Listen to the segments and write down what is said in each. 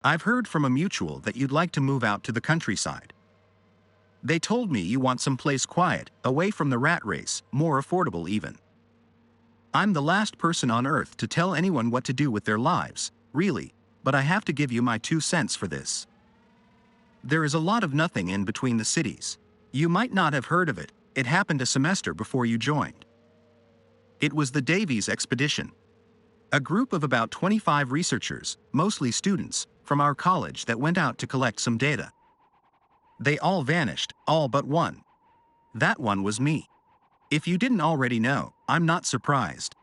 I've heard from a mutual that you'd like to move out to the countryside. They told me you want some place quiet, away from the rat race, more affordable even. I'm the last person on earth to tell anyone what to do with their lives, really, but I have to give you my 2 cents for this. There is a lot of nothing in between the cities. You might not have heard of it, it happened a semester before you joined. It was the Davies expedition. A group of about 25 researchers, mostly students, from our college that went out to collect some data. They all vanished, all but one. That one was me. If you didn't already know, I'm not surprised.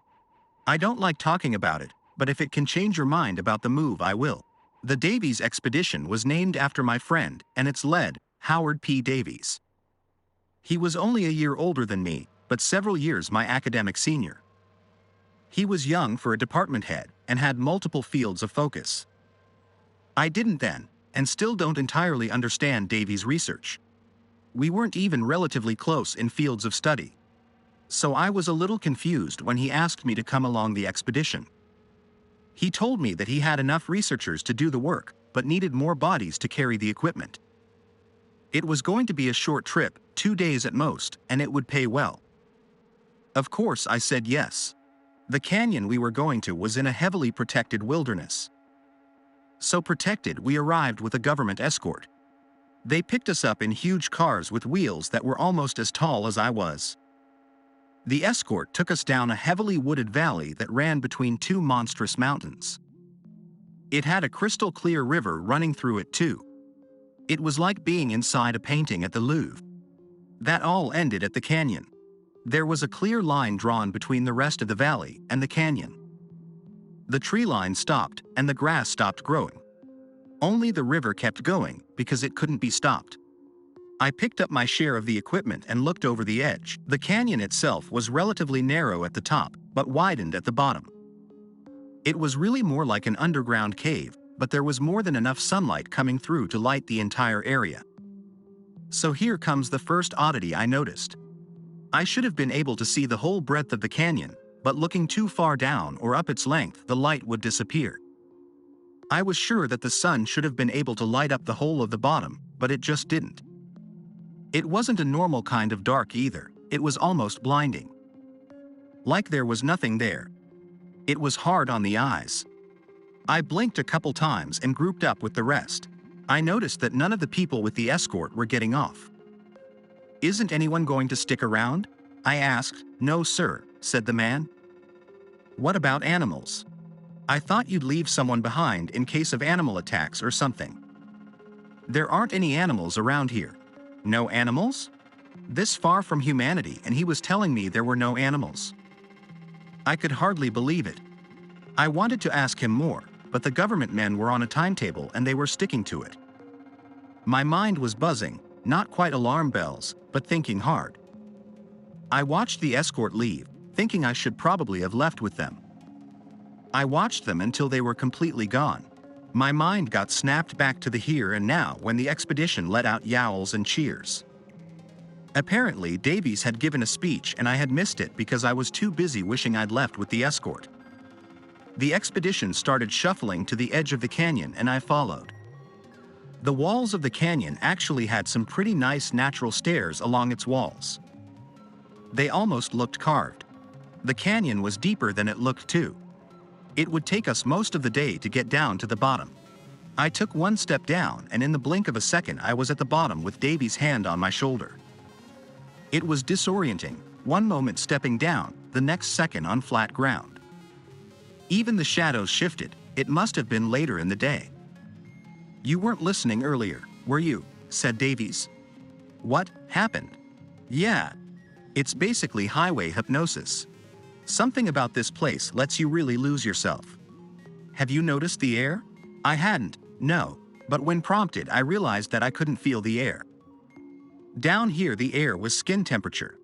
I don't like talking about it, but if it can change your mind about the move, I will. The Davies expedition was named after my friend, and it's led, Howard P. Davies. He was only a year older than me, but several years my academic senior. He was young for a department head, and had multiple fields of focus. I didn't then, and still don't entirely understand Davies' research. We weren't even relatively close in fields of study. So I was a little confused when he asked me to come along the expedition. He told me that he had enough researchers to do the work, but needed more bodies to carry the equipment. It was going to be a short trip, 2 days at most, and it would pay well. Of course I said yes. The canyon we were going to was in a heavily protected wilderness. So protected we arrived with a government escort. They picked us up in huge cars with wheels that were almost as tall as I was. The escort took us down a heavily wooded valley that ran between two monstrous mountains. It had a crystal clear river running through it too. It was like being inside a painting at the Louvre. That all ended at the canyon. There was a clear line drawn between the rest of the valley and the canyon. The tree line stopped and the grass stopped growing. Only the river kept going because it couldn't be stopped. I picked up my share of the equipment and looked over the edge. The canyon itself was relatively narrow at the top, but widened at the bottom. It was really more like an underground cave, but there was more than enough sunlight coming through to light the entire area. So here comes the first oddity I noticed. I should have been able to see the whole breadth of the canyon, but looking too far down or up its length, the light would disappear. I was sure that the sun should have been able to light up the whole of the bottom, but it just didn't. It wasn't a normal kind of dark either, it was almost blinding. Like there was nothing there. It was hard on the eyes. I blinked a couple times and grouped up with the rest. I noticed that none of the people with the escort were getting off. "Isn't anyone going to stick around?" I asked. "No, sir," said the man. "What about animals? I thought you'd leave someone behind in case of animal attacks or something." "There aren't any animals around here." "No animals?" This far from humanity, and he was telling me there were no animals. I could hardly believe it. I wanted to ask him more, but the government men were on a timetable and they were sticking to it. My mind was buzzing, not quite alarm bells, but thinking hard. I watched the escort leave, thinking I should probably have left with them. I watched them until they were completely gone. My mind got snapped back to the here and now when the expedition let out yowls and cheers. Apparently, Davies had given a speech and I had missed it because I was too busy wishing I'd left with the escort. The expedition started shuffling to the edge of the canyon and I followed. The walls of the canyon actually had some pretty nice natural stairs along its walls. They almost looked carved. The canyon was deeper than it looked too. It would take us most of the day to get down to the bottom. I took one step down and in the blink of a second I was at the bottom with Davies' hand on my shoulder. It was disorienting, one moment stepping down, the next second on flat ground. Even the shadows shifted, it must have been later in the day. "You weren't listening earlier, were you?" said Davies. "What happened?" "Yeah. It's basically highway hypnosis. Something about this place lets you really lose yourself. Have you noticed the air?" I hadn't, no, but when prompted I realized that I couldn't feel the air. Down here the air was skin temperature.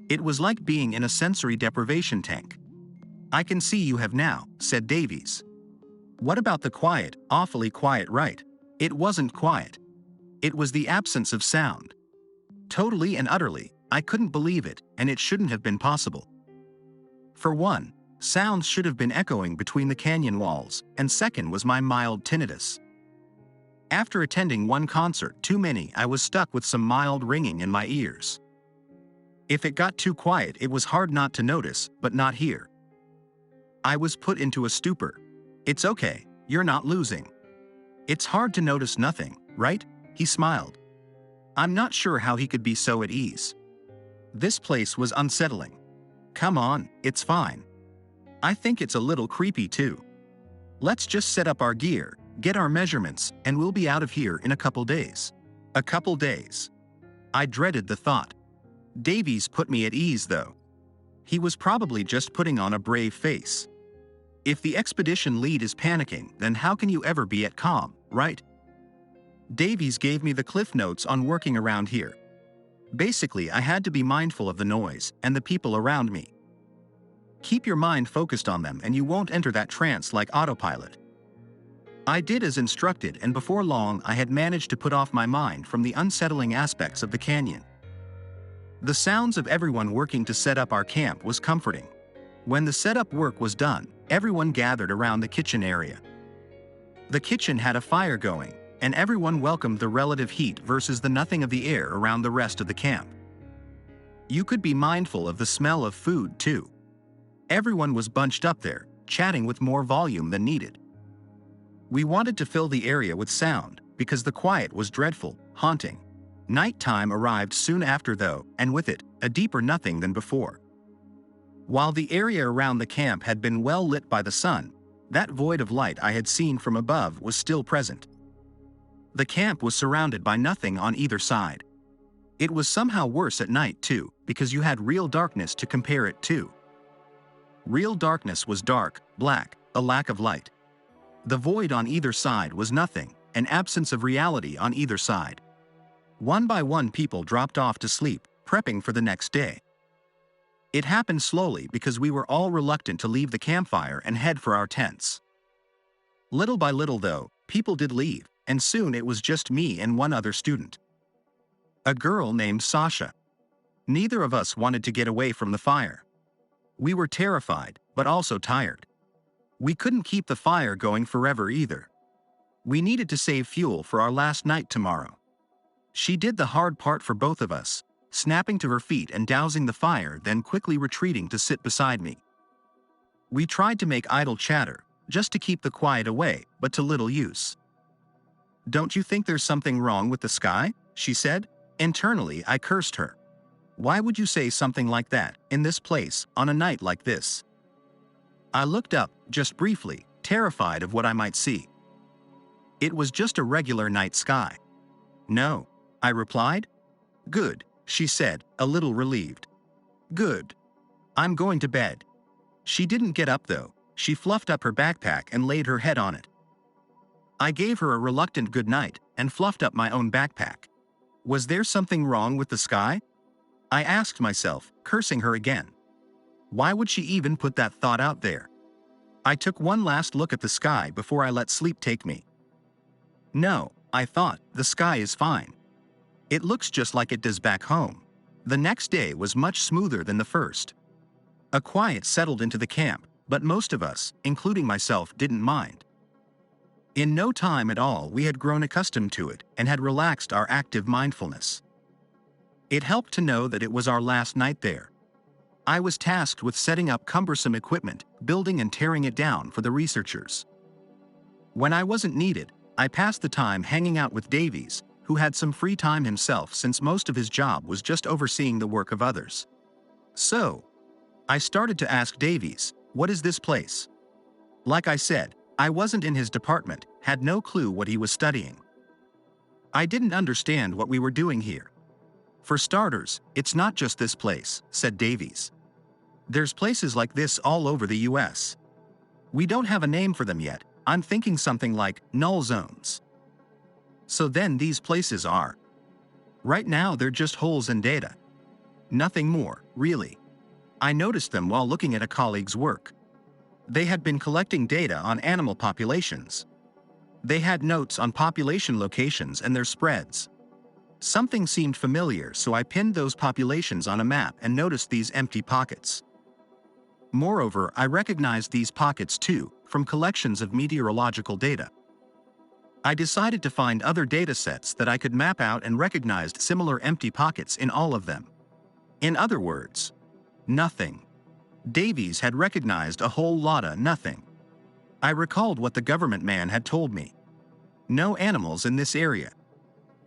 It was like being in a sensory deprivation tank. "I can see you have now," said Davies. "What about the quiet?" "Awfully quiet, right?" It wasn't quiet. It was the absence of sound. Totally and utterly, I couldn't believe it, and it shouldn't have been possible. For one, sounds should have been echoing between the canyon walls, and second was my mild tinnitus. After attending one concert too many, I was stuck with some mild ringing in my ears. If it got too quiet, it was hard not to notice, but not here. I was put into a stupor. It's okay, you're not losing. It's hard to notice nothing, right? He smiled. I'm not sure how he could be so at ease. This place was unsettling. Come on, it's fine. I think it's a little creepy too. Let's just set up our gear, get our measurements, and we'll be out of here in a couple days. A couple days. I dreaded the thought. Davies put me at ease though. He was probably just putting on a brave face. If the expedition lead is panicking, then how can you ever be at calm, right? Davies gave me the cliff notes on working around here. Basically, I had to be mindful of the noise and the people around me. Keep your mind focused on them and you won't enter that trance like autopilot. I did as instructed, and before long I had managed to put off my mind from the unsettling aspects of the canyon. The sounds of everyone working to set up our camp was comforting. When the setup work was done, everyone gathered around the kitchen area. The kitchen had a fire going, and everyone welcomed the relative heat versus the nothing of the air around the rest of the camp. You could be mindful of the smell of food too. Everyone was bunched up there, chatting with more volume than needed. We wanted to fill the area with sound, because the quiet was dreadful, haunting. Nighttime arrived soon after though, and with it, a deeper nothing than before. While the area around the camp had been well lit by the sun, that void of light I had seen from above was still present. The camp was surrounded by nothing on either side. It was somehow worse at night too, because you had real darkness to compare it to. Real darkness was dark, black, a lack of light. The void on either side was nothing, an absence of reality on either side. One by one people dropped off to sleep, prepping for the next day. It happened slowly because we were all reluctant to leave the campfire and head for our tents. Little by little though, people did leave, and soon it was just me and one other student. A girl named Sasha. Neither of us wanted to get away from the fire. We were terrified, but also tired. We couldn't keep the fire going forever either. We needed to save fuel for our last night tomorrow. She did the hard part for both of us, snapping to her feet and dousing the fire, then quickly retreating to sit beside me. We tried to make idle chatter, just to keep the quiet away, but to little use. Don't you think there's something wrong with the sky? She said. Internally, I cursed her. Why would you say something like that, in this place, on a night like this? I looked up, just briefly, terrified of what I might see. It was just a regular night sky. No, I replied. Good, she said, a little relieved. Good. I'm going to bed. She didn't get up though. She fluffed up her backpack and laid her head on it. I gave her a reluctant good night and fluffed up my own backpack. Was there something wrong with the sky? I asked myself, cursing her again. Why would she even put that thought out there? I took one last look at the sky before I let sleep take me. No, I thought, the sky is fine. It looks just like it does back home. The next day was much smoother than the first. A quiet settled into the camp, but most of us, including myself, didn't mind. In no time at all, we had grown accustomed to it and had relaxed our active mindfulness. It helped to know that it was our last night there. I was tasked with setting up cumbersome equipment, building and tearing it down for the researchers. When I wasn't needed, I passed the time hanging out with Davies, who had some free time himself since most of his job was just overseeing the work of others. So, I started to ask Davies, what is this place? Like I said, I wasn't in his department, had no clue what he was studying. I didn't understand what we were doing here. For starters, it's not just this place, said Davies. There's places like this all over the US. We don't have a name for them yet. I'm thinking something like null zones. So then these places are. Right now they're just holes in data. Nothing more, really. I noticed them while looking at a colleague's work. They had been collecting data on animal populations. They had notes on population locations and their spreads. Something seemed familiar, so I pinned those populations on a map and noticed these empty pockets. Moreover, I recognized these pockets too, from collections of meteorological data. I decided to find other datasets that I could map out and recognized similar empty pockets in all of them. In other words, nothing. Davies had recognized a whole lotta nothing. I recalled what the government man had told me. No animals in this area.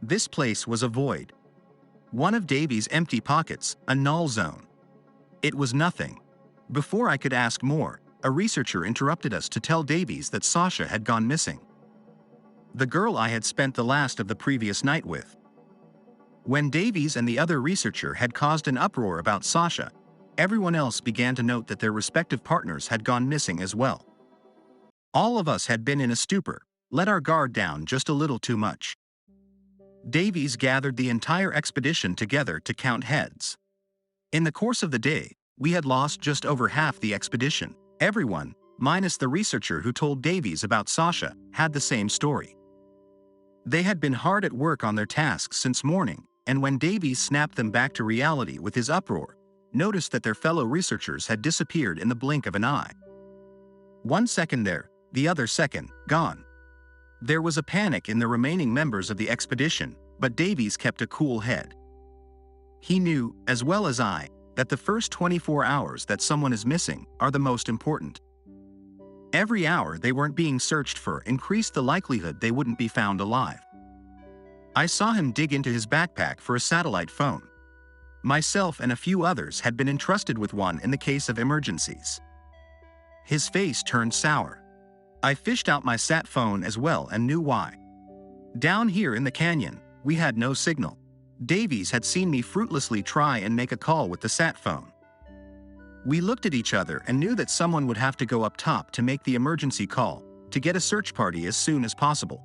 This place was a void. One of Davies' empty pockets, a null zone. It was nothing. Before I could ask more, a researcher interrupted us to tell Davies that Sasha had gone missing. The girl I had spent the last of the previous night with. When Davies and the other researcher had caused an uproar about Sasha, everyone else began to note that their respective partners had gone missing as well. All of us had been in a stupor, let our guard down just a little too much. Davies gathered the entire expedition together to count heads. In the course of the day, we had lost just over half the expedition. Everyone, minus the researcher who told Davies about Sasha, had the same story. They had been hard at work on their tasks since morning, and when Davies snapped them back to reality with his uproar, noticed that their fellow researchers had disappeared in the blink of an eye. 1 second there, the other second, gone. There was a panic in the remaining members of the expedition, but Davies kept a cool head. He knew, as well as I, that the first 24 hours that someone is missing are the most important. Every hour they weren't being searched for increased the likelihood they wouldn't be found alive. I saw him dig into his backpack for a satellite phone. Myself and a few others had been entrusted with one in the case of emergencies. His face turned sour. I fished out my sat phone as well and knew why. Down here in the canyon, we had no signal. Davies had seen me fruitlessly try and make a call with the sat phone. We looked at each other and knew that someone would have to go up top to make the emergency call, to get a search party as soon as possible.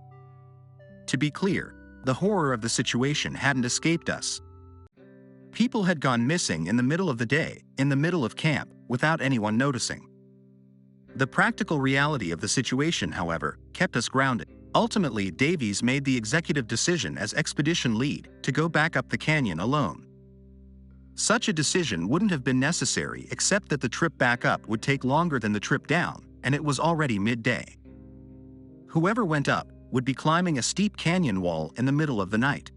To be clear, the horror of the situation hadn't escaped us. People had gone missing in the middle of the day, in the middle of camp, without anyone noticing. The practical reality of the situation, however, kept us grounded. Ultimately, Davies made the executive decision as expedition lead to go back up the canyon alone. Such a decision wouldn't have been necessary except that the trip back up would take longer than the trip down, and it was already midday. Whoever went up would be climbing a steep canyon wall in the middle of the night.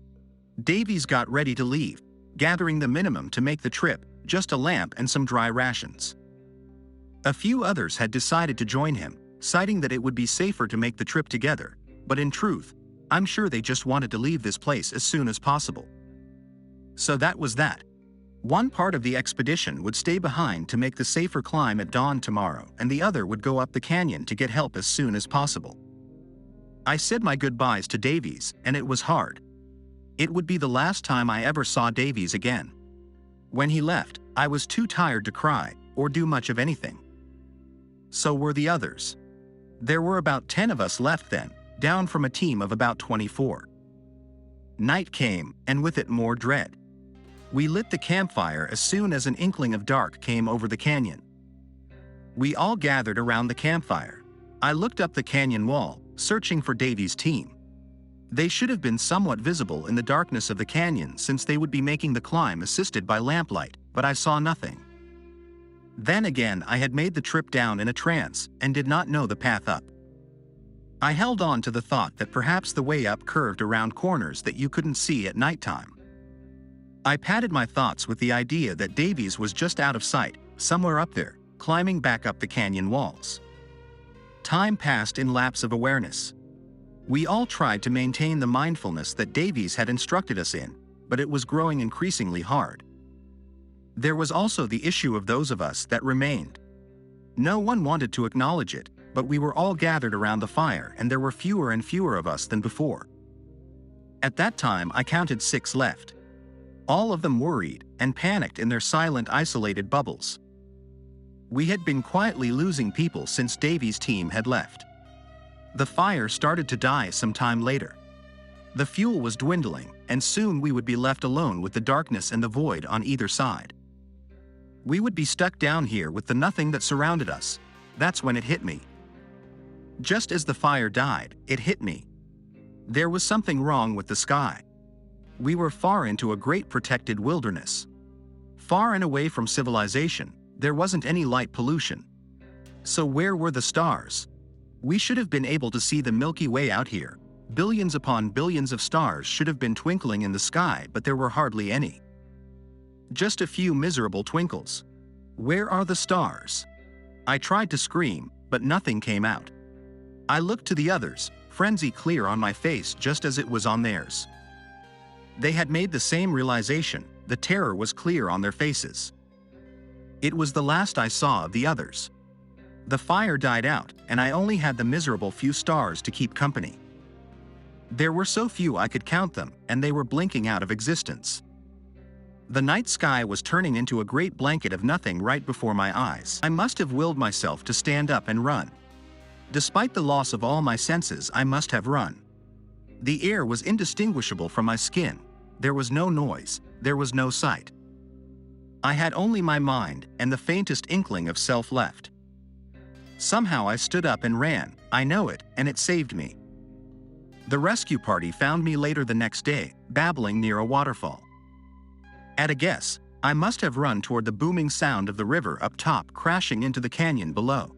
Davies got ready to leave, gathering the minimum to make the trip, just a lamp and some dry rations. A few others had decided to join him, citing that it would be safer to make the trip together, but in truth, I'm sure they just wanted to leave this place as soon as possible. So that was that. One part of the expedition would stay behind to make the safer climb at dawn tomorrow, and the other would go up the canyon to get help as soon as possible. I said my goodbyes to Davies, and it was hard. It would be the last time I ever saw Davies again. When he left, I was too tired to cry or do much of anything. So were the others. There were about 10 of us left then, down from a team of about 24. Night came, and with it more dread. We lit the campfire as soon as an inkling of dark came over the canyon. We all gathered around the campfire. I looked up the canyon wall, searching for Davies' team. They should have been somewhat visible in the darkness of the canyon since they would be making the climb assisted by lamplight, but I saw nothing. Then again, I had made the trip down in a trance and did not know the path up. I held on to the thought that perhaps the way up curved around corners that you couldn't see at nighttime. I padded my thoughts with the idea that Davies was just out of sight, somewhere up there, climbing back up the canyon walls. Time passed in lapse of awareness. We all tried to maintain the mindfulness that Davies had instructed us in, but it was growing increasingly hard. There was also the issue of those of us that remained. No one wanted to acknowledge it, but we were all gathered around the fire and there were fewer and fewer of us than before. At that time, I counted 6 left. All of them worried and panicked in their silent, isolated bubbles. We had been quietly losing people since Davies' team had left. The fire started to die some time later. The fuel was dwindling, and soon we would be left alone with the darkness and the void on either side. We would be stuck down here with the nothing that surrounded us. That's when it hit me. Just as the fire died, it hit me. There was something wrong with the sky. We were far into a great protected wilderness. Far and away from civilization, there wasn't any light pollution. So where were the stars? We should have been able to see the Milky Way out here, Billions upon billions of stars should have been twinkling in the sky, but there were hardly any. Just a few miserable twinkles. Where are the stars? I tried to scream, but nothing came out. I looked to the others, frenzy clear on my face just as it was on theirs. They had made the same realization, the terror was clear on their faces. It was the last I saw of the others. The fire died out, and I only had the miserable few stars to keep company. There were so few I could count them, and they were blinking out of existence. The night sky was turning into a great blanket of nothing right before my eyes. I must have willed myself to stand up and run. Despite the loss of all my senses, I must have run. The air was indistinguishable from my skin. There was no noise, there was no sight. I had only my mind and the faintest inkling of self left. Somehow I stood up and ran, I know it, and it saved me. The rescue party found me later the next day, babbling near a waterfall. At a guess, I must have run toward the booming sound of the river up top crashing into the canyon below.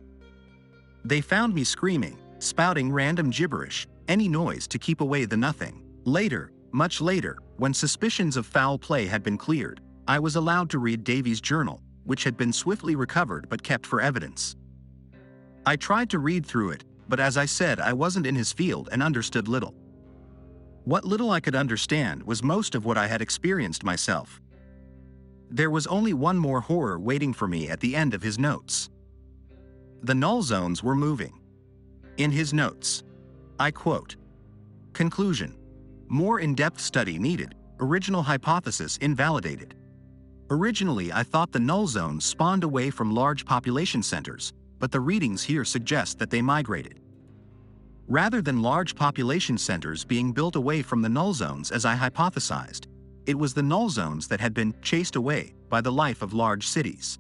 They found me screaming, spouting random gibberish, any noise to keep away the nothing. Later, much later, when suspicions of foul play had been cleared, I was allowed to read Davy's journal, which had been swiftly recovered but kept for evidence. I tried to read through it, but as I said, I wasn't in his field and understood little. What little I could understand was most of what I had experienced myself. There was only one more horror waiting for me at the end of his notes. The null zones were moving. In his notes, I quote, "Conclusion. More in-depth study needed, original hypothesis invalidated. Originally I thought the null zones spawned away from large population centers, but the readings here suggest that they migrated. Rather than large population centers being built away from the null zones as I hypothesized, it was the null zones that had been chased away by the life of large cities.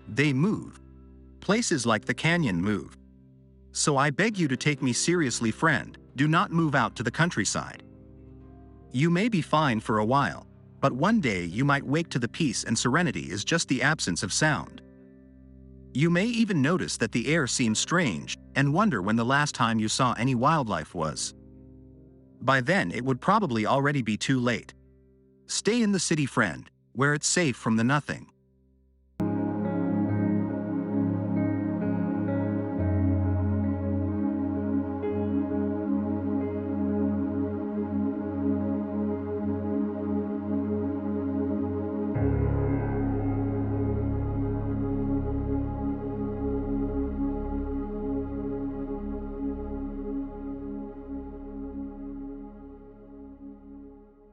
They move. Places like the canyon move. So I beg you to take me seriously, friend, do not move out to the countryside. You may be fine for a while, but one day you might wake to the peace and serenity is just the absence of sound. You may even notice that the air seems strange and wonder when the last time you saw any wildlife was. By then it would probably already be too late. Stay in the city, friend, where it's safe from the nothing."